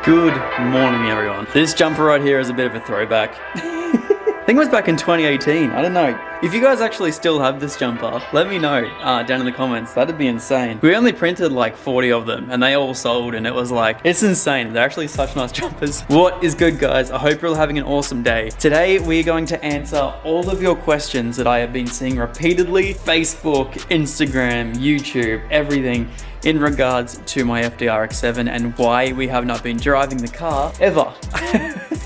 Good morning, everyone. This jumper right here is a bit of a throwback. I think it was back in 2018. I don't know. If you guys actually still have this jumper, let me know down in the comments. That'd be insane. We only printed like 40 of them and they all sold, and it was like, it's insane. They're actually such nice jumpers. What is good, guys? I hope you're all having an awesome day. Today, we're going to answer all of your questions that I have been seeing repeatedly. Facebook, Instagram, YouTube, everything in regards to my FD RX7 and why we have not been driving the car ever.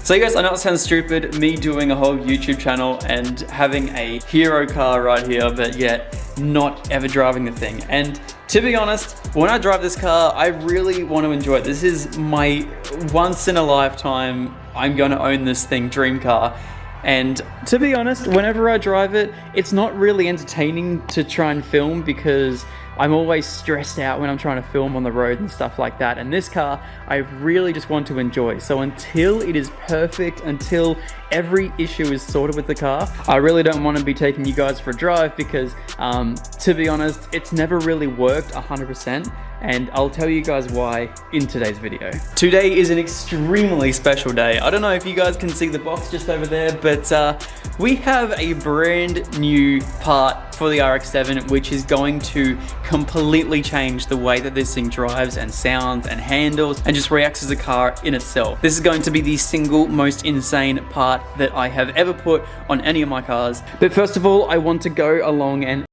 So you guys, I know it sounds stupid, me doing a whole YouTube channel and having a hero car right here, but yet not ever driving the thing. And to be honest, when I drive this car, I really want to enjoy it. This is my once in a lifetime, I'm going to own this thing dream car. And to be honest, whenever I drive it, it's not really entertaining to try and film because I'm always stressed out when I'm trying to film on the road and stuff like that. And this car, I really just want to enjoy. So until it is perfect, until every issue is sorted with the car, I really don't want to be taking you guys for a drive because to be honest, it's never really worked 100%. And I'll tell you guys why in today's video. Today is an extremely special day. I don't know if you guys can see the box just over there, but we have a brand new part for the RX-7, which is going to completely change the way that this thing drives and sounds and handles and just reacts as a car in itself. This is going to be the single most insane part that I have ever put on any of my cars. But first of all, I want to go along and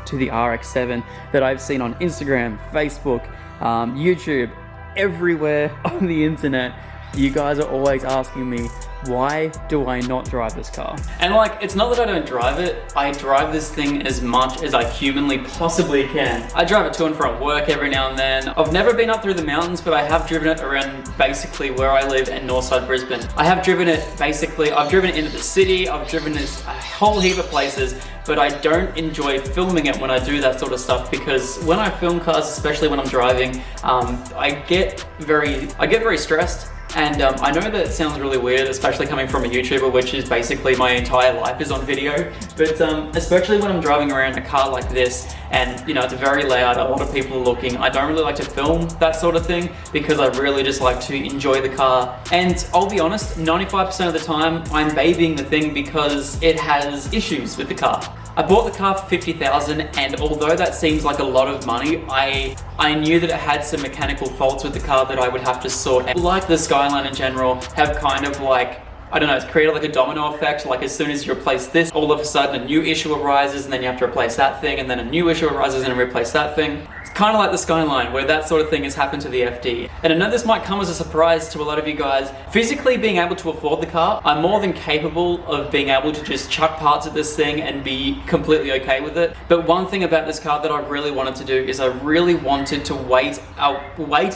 to the RX-7 that I've seen on Instagram, Facebook, YouTube, everywhere on the internet. You guys are always asking me, why do I not drive this car? And like, it's not that I don't drive it, I drive this thing as much as I humanly possibly can. I drive it to and from work every now and then. I've never been up through the mountains, but I have driven it around basically where I live in Northside Brisbane. I have driven it basically, I've driven it into the city, I've driven it a whole heap of places, but I don't enjoy filming it when I do that sort of stuff because when I film cars, especially when I'm driving, I get very stressed. And I know that it sounds really weird, especially coming from a YouTuber, which is basically my entire life is on video, but especially when I'm driving around a car like this and, you know, it's very loud, a lot of people are looking, I don't really like to film that sort of thing because I really just like to enjoy the car. And I'll be honest, 95% of the time I'm babying the thing because it has issues with the car. I bought the car for $50,000 and although that seems like a lot of money, I knew that it had some mechanical faults with the car that I would have to sort out. Like the Skyline in general, have kind of like, I don't know, it's created like a domino effect. Like as soon as you replace this, all of a sudden a new issue arises and then you have to replace that thing and then a new issue arises and replace that thing. It's kind of like the Skyline where that sort of thing has happened to the FD. And I know this might come as a surprise to a lot of you guys. Physically being able to afford the car, I'm more than capable of being able to just chuck parts at this thing and be completely okay with it. But one thing about this car that I really wanted to do is I really wanted to wait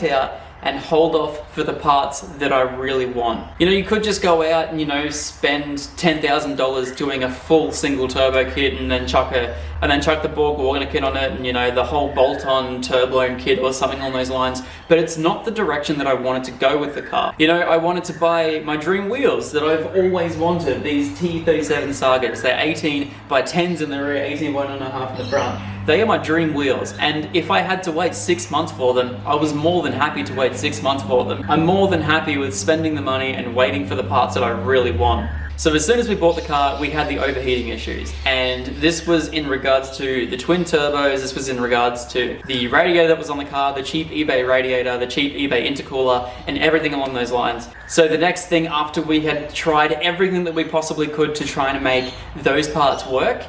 out and hold off for the parts that I really want. You know, you could just go out and, you know, spend $10,000 doing a full single turbo kit and then chuck the Borg Warner kit on it and, you know, the whole bolt-on turbo kit or something along those lines. But it's not the direction that I wanted to go with the car. You know, I wanted to buy my dream wheels that I've always wanted, these T37 Sagas. They're 18 by 10s in the rear, 18 by 1.5 in the front. They are my dream wheels, and if I had to wait 6 months for them, I was more than happy to wait 6 months for them. I'm more than happy with spending the money and waiting for the parts that I really want. So as soon as we bought the car, we had the overheating issues, and this was in regards to the twin turbos, this was in regards to the radiator that was on the car, the cheap eBay radiator, the cheap eBay intercooler, and everything along those lines. So the next thing after we had tried everything that we possibly could to try and make those parts work,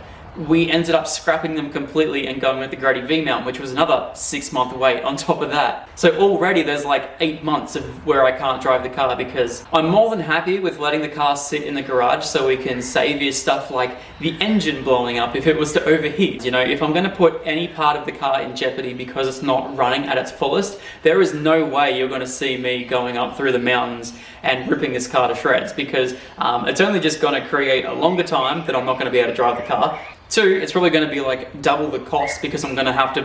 we ended up scrapping them completely and going with the Grady V-mount, which was another 6-month wait on top of that. So already there's like 8 months of where I can't drive the car because I'm more than happy with letting the car sit in the garage so we can save you stuff like the engine blowing up if it was to overheat. You know, if I'm going to put any part of the car in jeopardy because it's not running at its fullest, there is no way you're going to see me going up through the mountains and ripping this car to shreds because it's only just going to create a longer time that I'm not going to be able to drive the car. 2, it's probably going to be like double the cost because I'm going to have to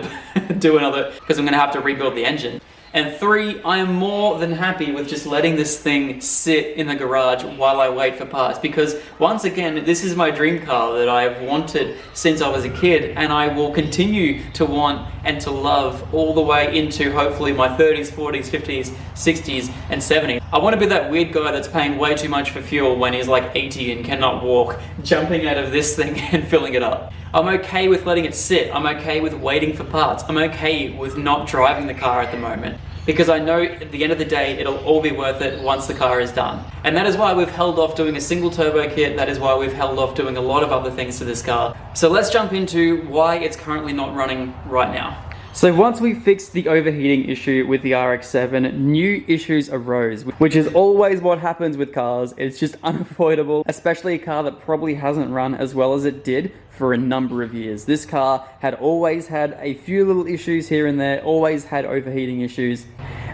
do because I'm going to have to rebuild the engine. And 3, I am more than happy with just letting this thing sit in the garage while I wait for parts, because once again, this is my dream car that I've wanted since I was a kid, and I will continue to want and to love all the way into hopefully my 30s, 40s, 50s, 60s, and 70s. I want to be that weird guy that's paying way too much for fuel when he's like 80 and cannot walk, jumping out of this thing and filling it up. I'm okay with letting it sit. I'm okay with waiting for parts. I'm okay with not driving the car at the moment, because I know at the end of the day, it'll all be worth it once the car is done. And that is why we've held off doing a single turbo kit. That is why we've held off doing a lot of other things to this car. So let's jump into why it's currently not running right now. So once we fixed the overheating issue with the RX-7, new issues arose, which is always what happens with cars. It's just unavoidable, especially a car that probably hasn't run as well as it did for a number of years. This car had always had a few little issues here and there, always had overheating issues.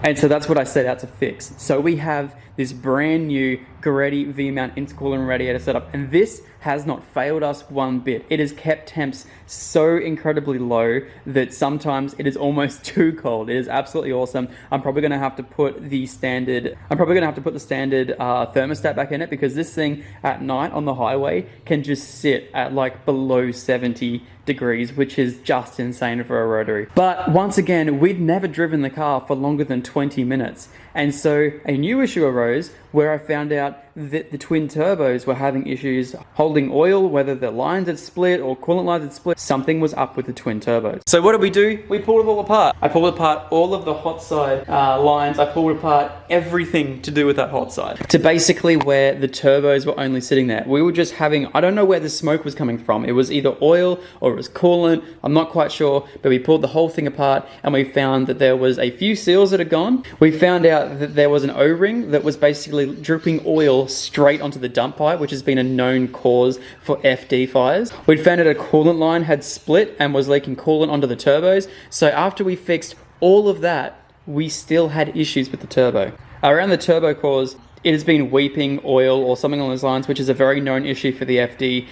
And so that's what I set out to fix. So we have this brand new Goretti V-mount intercooler and radiator setup, and this has not failed us one bit. It has kept temps so incredibly low that sometimes it is almost too cold. It is absolutely awesome. I'm probably gonna have to put the standard thermostat back in it, because this thing at night on the highway can just sit at like below 70 degrees, which is just insane for a rotary. But once again, we'd never driven the car for longer than 20 minutes. And so a new issue arose where I found out that the twin turbos were having issues holding oil, whether the lines had split or coolant lines had split. Something was up with the twin turbos. So what did we do? We pulled it all apart. I pulled apart all of the hot side lines. I pulled apart everything to do with that hot side, to basically where the turbos were only sitting there. We were just having, I don't know where the smoke was coming from. It was either oil or it was coolant. I'm not quite sure, but we pulled the whole thing apart and we found that there was a few seals that had gone. We found out that there was an O-ring that was basically dripping oil straight onto the dump pipe, which has been a known cause for FD fires. We'd found out a coolant line had split and was leaking coolant onto the turbos. So after we fixed all of that, we still had issues with the turbo. Around the turbo cores, it has been weeping oil or something along those lines, which is a very known issue for the FD.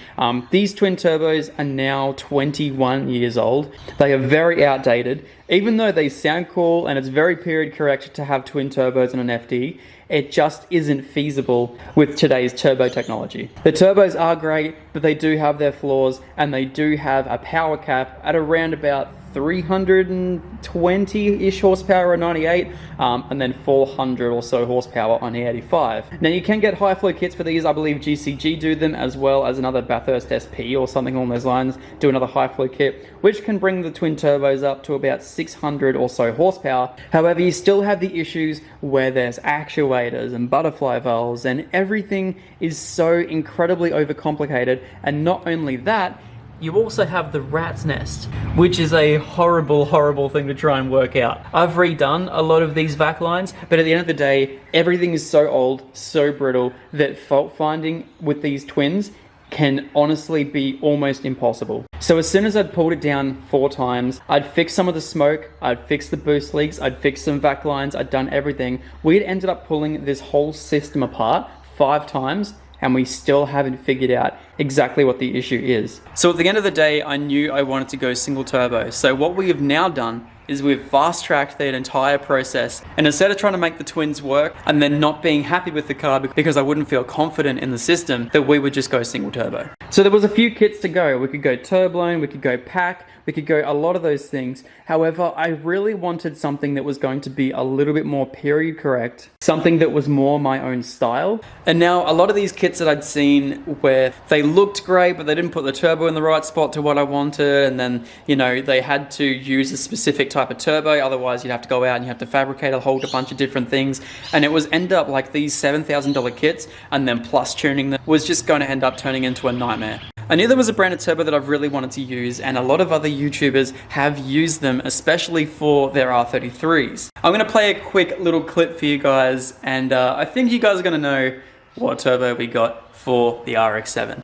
These twin turbos are now 21 years old. They are very outdated. Even though they sound cool and it's very period correct to have twin turbos in an FD, it just isn't feasible with today's turbo technology. The turbos are great, but they do have their flaws, and they do have a power cap at around about 320-ish horsepower on 98, and then 400 or so horsepower on the 85. Now you can get high flow kits for these. I believe GCG do them, as well as another Bathurst SP or something along those lines, do another high flow kit, which can bring the twin turbos up to about 600 or so horsepower. However, you still have the issues where there's actuators and butterfly valves, and everything is so incredibly overcomplicated. And not only that, you also have the rat's nest, which is a horrible, horrible thing to try and work out. I've redone a lot of these vac lines, but at the end of the day, everything is so old, so brittle, that fault finding with these twins can honestly be almost impossible. So as soon as I'd pulled it down 4 times, I'd fixed some of the smoke, I'd fixed the boost leaks, I'd fixed some vac lines, I'd done everything. We'd ended up pulling this whole system apart 5 times, and we still haven't figured out exactly what the issue is. So at the end of the day, I knew I wanted to go single turbo. So what we have now done is we've fast-tracked that entire process, and instead of trying to make the twins work and then not being happy with the car because I wouldn't feel confident in the system, that we would just go single turbo. So there was a few kits to go. We could go turbine, we could go pack, we could go a lot of those things. However, I really wanted something that was going to be a little bit more period correct, something that was more my own style. And now a lot of these kits that I'd seen where they looked great, but they didn't put the turbo in the right spot to what I wanted, and then, you know, they had to use a specific type of turbo, otherwise you'd have to go out and you have to fabricate a whole bunch of different things, and it was end up like these $7,000 kits, and then plus tuning them was just going to end up turning into a nightmare. I knew there was a brand of turbo that I've really wanted to use, and a lot of other YouTubers have used them, especially for their R33s. I'm going to play a quick little clip for you guys, and I think you guys are going to know what turbo we got for the RX-7.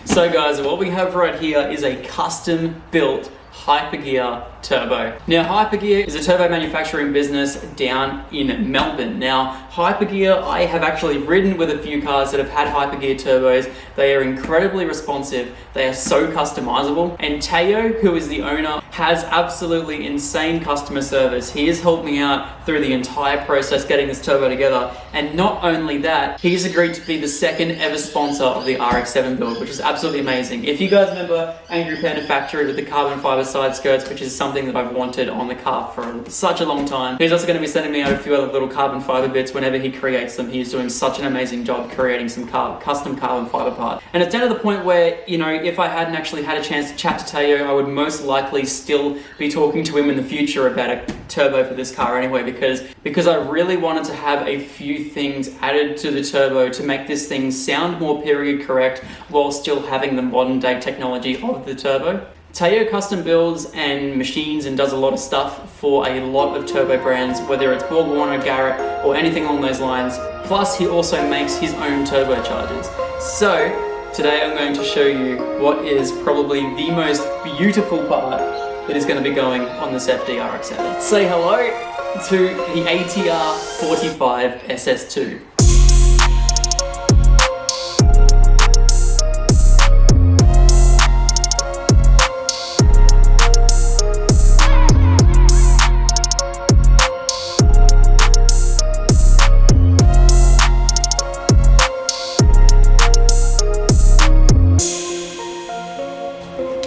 So guys, what we have right here is a custom built Hypergear turbo. Now, Hypergear is a turbo manufacturing business down in Melbourne. Now, Hypergear, I have actually ridden with a few cars that have had Hypergear turbos. They are incredibly responsive. They are so customizable. And Teo, who is the owner, has absolutely insane customer service. He has helped me out through the entire process getting this turbo together. And not only that, he's agreed to be the second ever sponsor of the RX7 build, which is absolutely amazing. If you guys remember Angry Panda Factory with the carbon fiber side skirts, which is something that I've wanted on the car for such a long time, he's also going to be sending me out a few other little carbon fiber bits whenever he creates them. He's doing such an amazing job creating some custom carbon fiber parts. And it's down to the point where, you know, if I hadn't actually had a chance to chat to Teo, I would most likely still be talking to him in the future about a turbo for this car anyway, because I really wanted to have a few things added to the turbo to make this thing sound more period correct while still having the modern day technology of the turbo. Teo custom builds and machines and does a lot of stuff for a lot of turbo brands, whether it's Borg Warner, Garrett, or anything along those lines. Plus, he also makes his own turbochargers. So, today I'm going to show you what is probably the most beautiful part that is going to be going on this FD RX7. Say hello to the ATR 45 SS2.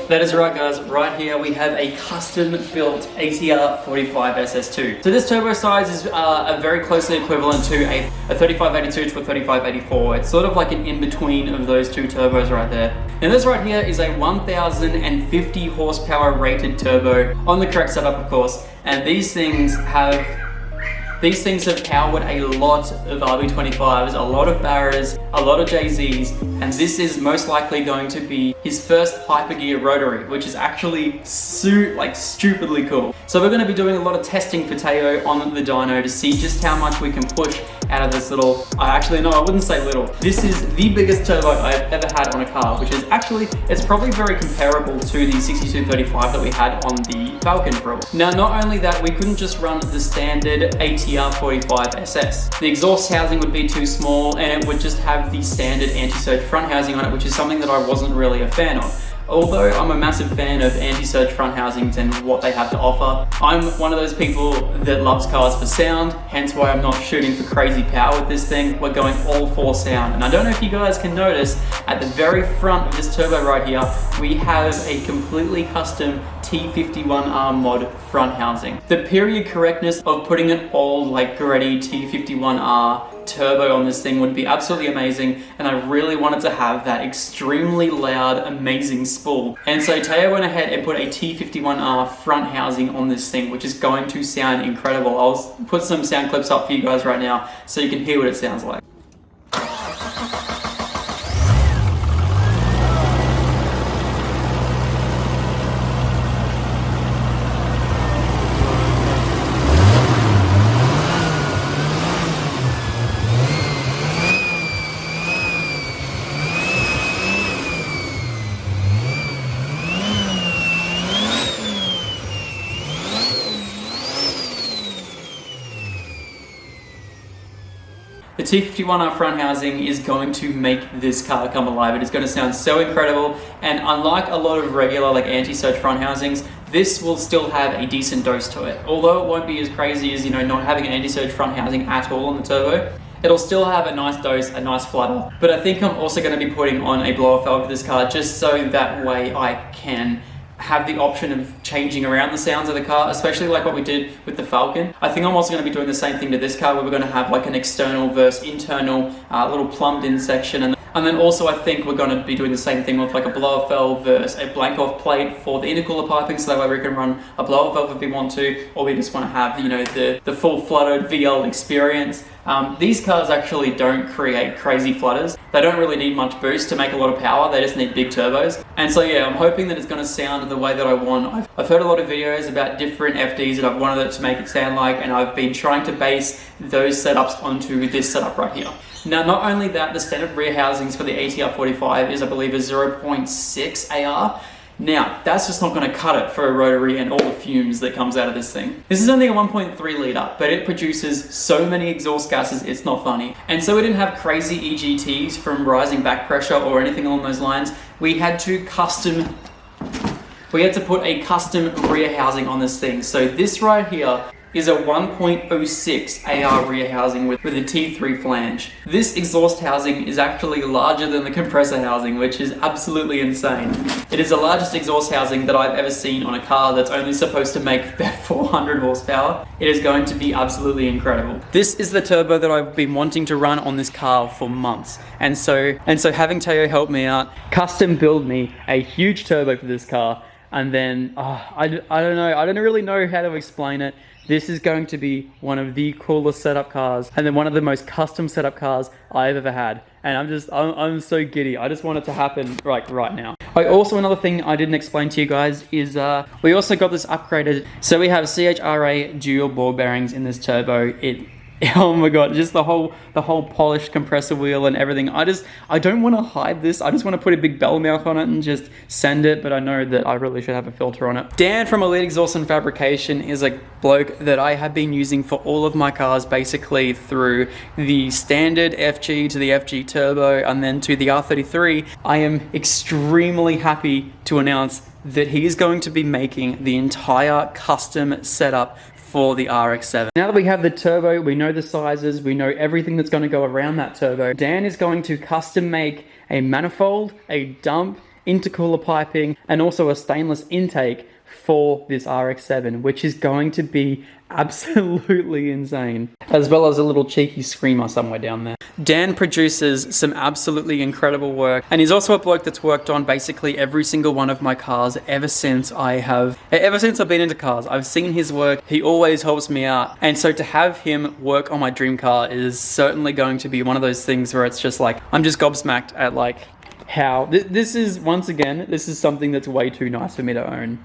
That is right, guys. Right here we have a custom-built ATR 45 SS2. So this turbo size is a very closely equivalent to a 3582 to a 3584. It's sort of like an in-between of those two turbos right there. And this right here is a 1050 horsepower rated turbo on the correct setup, of course. And these things have powered a lot of RB25s, a lot of Barras, a lot of JZs, and this is most likely going to be his first Hypergear rotary, which is actually stupidly cool. So we're going to be doing a lot of testing for Teo on the dyno to see just how much we can push out of this little, I wouldn't say little. This is the biggest turbo I've ever had on a car, which is actually, it's probably very comparable to the 6235 that we had on the Falcon for a while. Now, not only that, we couldn't just run the standard ATR 45 SS. The exhaust housing would be too small and it would just have the standard anti-surge front housing on it, which is something that I wasn't really a fan of. Although I'm a massive fan of anti-surge front housings and what they have to offer, I'm one of those people that loves cars for sound, hence why I'm not shooting for crazy power with this thing. We're going all for sound. And I don't know if you guys can notice, at the very front of this turbo right here, we have a completely custom T51R mod front housing. The period correctness of putting an old, gritty T51R turbo on this thing would be absolutely amazing, and I really wanted to have that extremely loud, amazing spool. And so Teo went ahead and put a T51R front housing on this thing, which is going to sound incredible. I'll put some sound clips up for you guys right now so you can hear what it sounds like. The T51R front housing is going to make this car come alive. It is going to sound so incredible, and unlike a lot of regular anti-surge front housings, this will still have a decent dose to it. Although it won't be as crazy as, not having an anti-surge front housing at all on the turbo, it'll still have a nice dose, a nice flutter. But I think I'm also going to be putting on a blow-off valve for this car just so that way I can have the option of changing around the sounds of the car, especially like what we did with the Falcon. I think I'm also going to be doing the same thing to this car, where we're going to have an external versus internal little plumbed in section, and then also I think we're going to be doing the same thing with a blow-off valve versus a blank off plate for the intercooler piping, so that way we can run a blow-off valve if we want to, or we just want to have the full flooded VL experience. These cars actually don't create crazy flutters. They don't really need much boost to make a lot of power. They just need big turbos. And so yeah, I'm hoping that it's going to sound the way that I want. I've heard a lot of videos about different FDs that I've wanted it to make it sound like, and I've been trying to base those setups onto this setup right here. Now, not only that, the standard rear housings for the ATR 45 is, I believe, a 0.6 AR. Now, that's just not going to cut it for a rotary and all the fumes that comes out of this thing. This is only a 1.3 litre, but it produces so many exhaust gases, it's not funny. And so we didn't have crazy EGTs from rising back pressure or anything along those lines. We had to put a custom rear housing on this thing. So this right here is a 1.06 AR rear housing with a T3 flange. This exhaust housing is actually larger than the compressor housing, which is absolutely insane. It is the largest exhaust housing that I've ever seen on a car that's only supposed to make about 400 horsepower. It is going to be absolutely incredible. This is the turbo that I've been wanting to run on this car for months. And so having Teo help me out, custom build me a huge turbo for this car. And then, I don't know, I don't really know how to explain it. This is going to be one of the coolest setup cars and then one of the most custom setup cars I've ever had. And I'm so giddy. I just want it to happen like right now. Also, another thing I didn't explain to you guys is we also got this upgraded. So we have CHRA dual ball bearings in this turbo. Oh my god, just the whole polished compressor wheel and everything. I don't want to hide this. I just want to put a big bell mouth on it and just send it, but I know that I really should have a filter on it. Dan from Elite Exhaust and Fabrication is a bloke that I have been using for all of my cars, basically through the standard FG to the FG Turbo and then to the R33. I am extremely happy to announce that he is going to be making the entire custom setup for the RX-7. Now that we have the turbo, we know the sizes, we know everything that's going to go around that turbo. Dan is going to custom make a manifold, a dump, intercooler piping, and also a stainless intake for this RX-7, which is going to be absolutely insane. As well as a little cheeky screamer somewhere down there. Dan produces some absolutely incredible work, and he's also a bloke that's worked on basically every single one of my cars ever since I've been into cars. I've seen his work. He always helps me out, and so to have him work on my dream car is certainly going to be one of those things where it's just like, I'm just gobsmacked at like how this is, once again, this is something that's way too nice for me to own.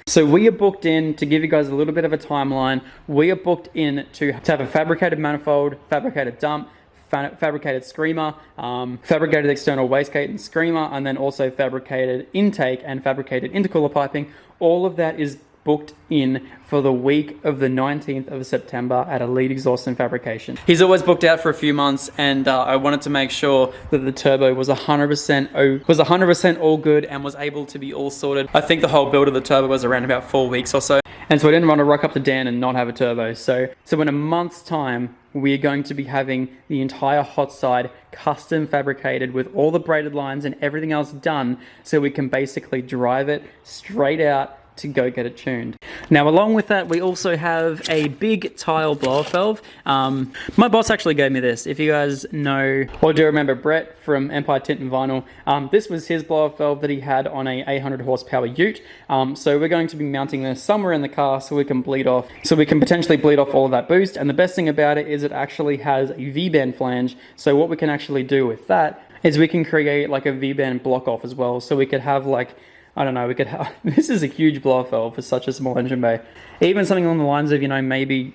So we are booked in, to give you guys a little bit of a timeline, we are booked in to have a fabricated manifold, fabricated dump, fabricated screamer, fabricated external wastegate and screamer, and then also fabricated intake and fabricated intercooler piping. All of that is booked in for the week of the 19th of September at Elite Exhaust and Fabrication. He's always booked out for a few months, and I wanted to make sure that the turbo was 100% all good and was able to be all sorted. I think the whole build of the turbo was around about 4 weeks or so, and so I didn't want to rock up to Dan and not have a turbo. So in a month's time, we are going to be having the entire hot side custom fabricated with all the braided lines and everything else done, so we can basically drive it straight out to go get it tuned. Now, along with that, we also have a big tile blower valve. My boss actually gave me this. If you guys know or do remember Brett from Empire Tint and Vinyl, this was his blower valve that he had on a 800 horsepower ute. So we're going to be mounting this somewhere in the car so we can potentially bleed off all of that boost. And the best thing about it is it actually has a V-band flange. So what we can actually do with that is we can create like a V-band block off as well. So we could have like, I don't know, we could have, this is a huge blower valve for such a small engine bay. Even something along the lines of, you know, maybe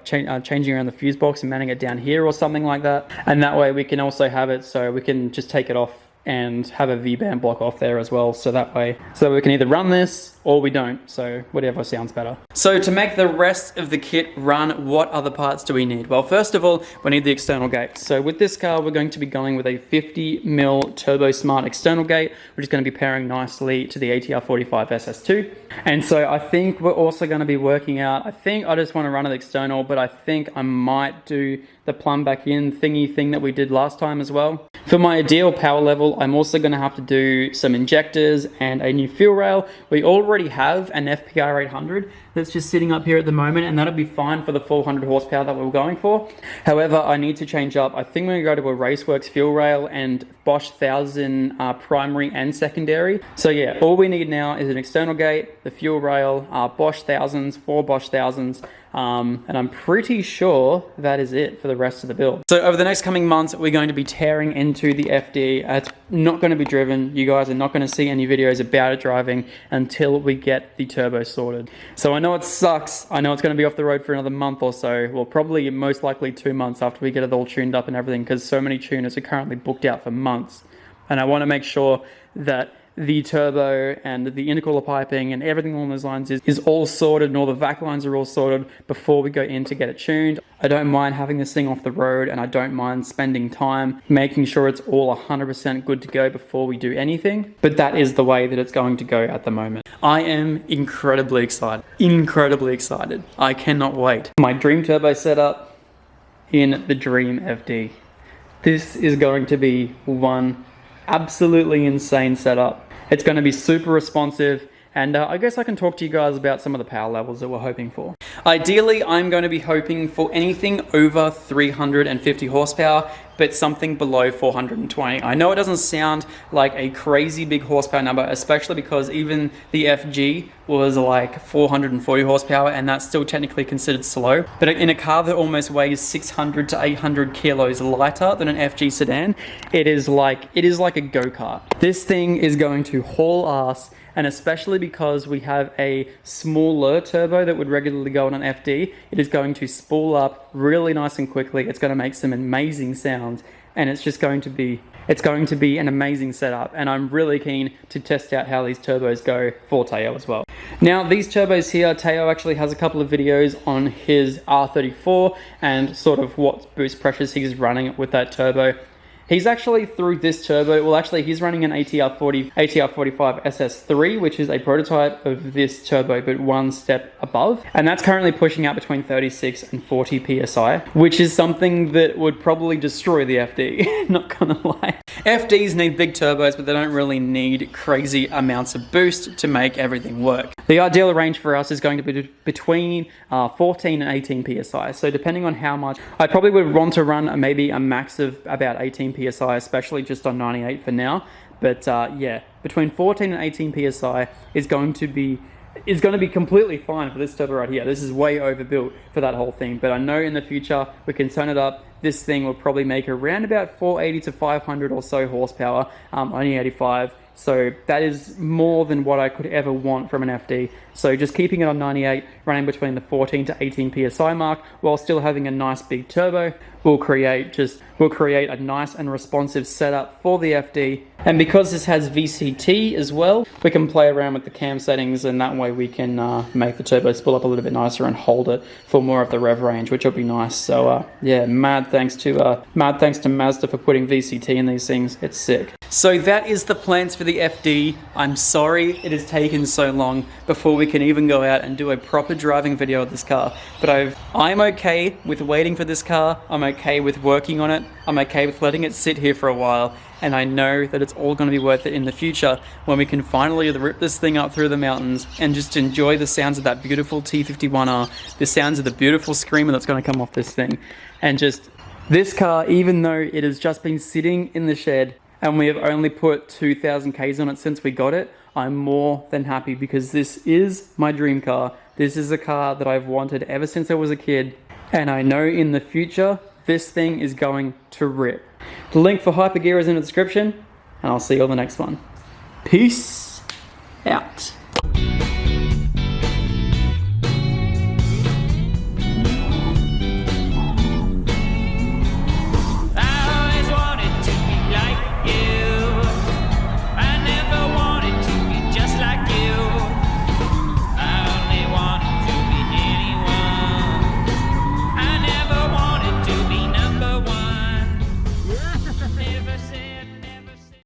changing around the fuse box and mounting it down here or something like that. And that way we can also have it so we can just take it off and have a V-band block off there as well. So that way, so we can either run this or we don't. So whatever sounds better. So to make the rest of the kit run, what other parts do we need? Well, first of all, we need the external gate. So with this car, we're going to be going with a 50mm Turbo Smart external gate, which is going to be pairing nicely to the ATR 45 SS2. And so I think we're also going to be working out, I think I just want to run it external, but I think I might do the plumb back in thingy thing that we did last time as well. For my ideal power level, I'm also going to have to do some injectors and a new fuel rail. We already have an FPR 800 that's just sitting up here at the moment, and that'll be fine for the 400 horsepower that we're going for. However, I need to change up. I think we're going to go to a Raceworks fuel rail and Bosch 1000 primary and secondary. So yeah, all we need now is an external gate, the fuel rail, Bosch 1000s, 4 Bosch 1000s, and I'm pretty sure that is it for the rest of the build. So over the next coming months, we're going to be tearing into the FD. It's not going to be driven. You guys are not going to see any videos about it driving until we get the turbo sorted. So I know it sucks. I know it's going to be off the road for another month or so. Well, probably most likely 2 months after we get it all tuned up and everything, because so many tuners are currently booked out for months. And I want to make sure that the turbo and the intercooler piping and everything along those lines is all sorted, and all the vac lines are all sorted before we go in to get it tuned. I don't mind having this thing off the road, and I don't mind spending time making sure it's all 100% good to go before we do anything, but that is the way that it's going to go at the moment. I am incredibly excited. Incredibly excited. I cannot wait. My dream turbo setup in the Dream FD. This is going to be one absolutely insane setup. It's going to be super responsive, and I guess I can talk to you guys about some of the power levels that we're hoping for. Ideally, I'm going to be hoping for anything over 350 horsepower, but something below 420. I know it doesn't sound like a crazy big horsepower number, especially because even the FG was like 440 horsepower, and that's still technically considered slow. But in a car that almost weighs 600 to 800 kilos lighter than an FG sedan, it is like a go-kart. This thing is going to haul ass, and especially because we have a smaller turbo that would regularly go on an FD, it is going to spool up really nice and quickly. It's going to make some amazing sounds, and it's just going to be an amazing setup, and I'm really keen to test out how these turbos go for Teo as well. Now, these turbos here, Teo actually has a couple of videos on his R34 and sort of what boost pressures he's running with that turbo. He's actually through this turbo, well actually he's running an ATR45 SS3, which is a prototype of this turbo but one step above. And that's currently pushing out between 36 and 40 PSI, which is something that would probably destroy the FD, not gonna lie. FDs need big turbos, but they don't really need crazy amounts of boost to make everything work. The ideal range for us is going to be between 14 and 18 PSI. So depending on how much, I probably would want to run maybe a max of about 18 PSI, especially just on 98 for now. But yeah, between 14 and 18 PSI is going to be completely fine for this turbo right here. This is way overbuilt for that whole thing, but I know in the future we can turn it up. This thing will probably make around about 480 to 500 or so horsepower on the 85. So that is more than what I could ever want from an FD. So just keeping it on 98, running between the 14 to 18 PSI mark, while still having a nice big turbo, will create a nice and responsive setup for the FD. And because this has VCT as well, we can play around with the cam settings, and that way we can make the turbo spool up a little bit nicer and hold it for more of the rev range, which will be nice. So yeah, mad thanks to Mazda for putting VCT in these things. It's sick. So that is the plans for the FD. I'm sorry it has taken so long before we can even go out and do a proper driving video of this car, but I'm okay with waiting for this car. I'm okay with working on it. I'm okay with letting it sit here for a while, and I know that it's all going to be worth it in the future when we can finally rip this thing up through the mountains and just enjoy the sounds of that beautiful T51R, the sounds of the beautiful screamer that's going to come off this thing. And just this car, even though it has just been sitting in the shed and we have only put 2,000 Ks on it since we got it, I'm more than happy, because this is my dream car. This is a car that I've wanted ever since I was a kid, and I know in the future this thing is going to rip. The link for Hypergear is in the description, and I'll see you on the next one. Peace out.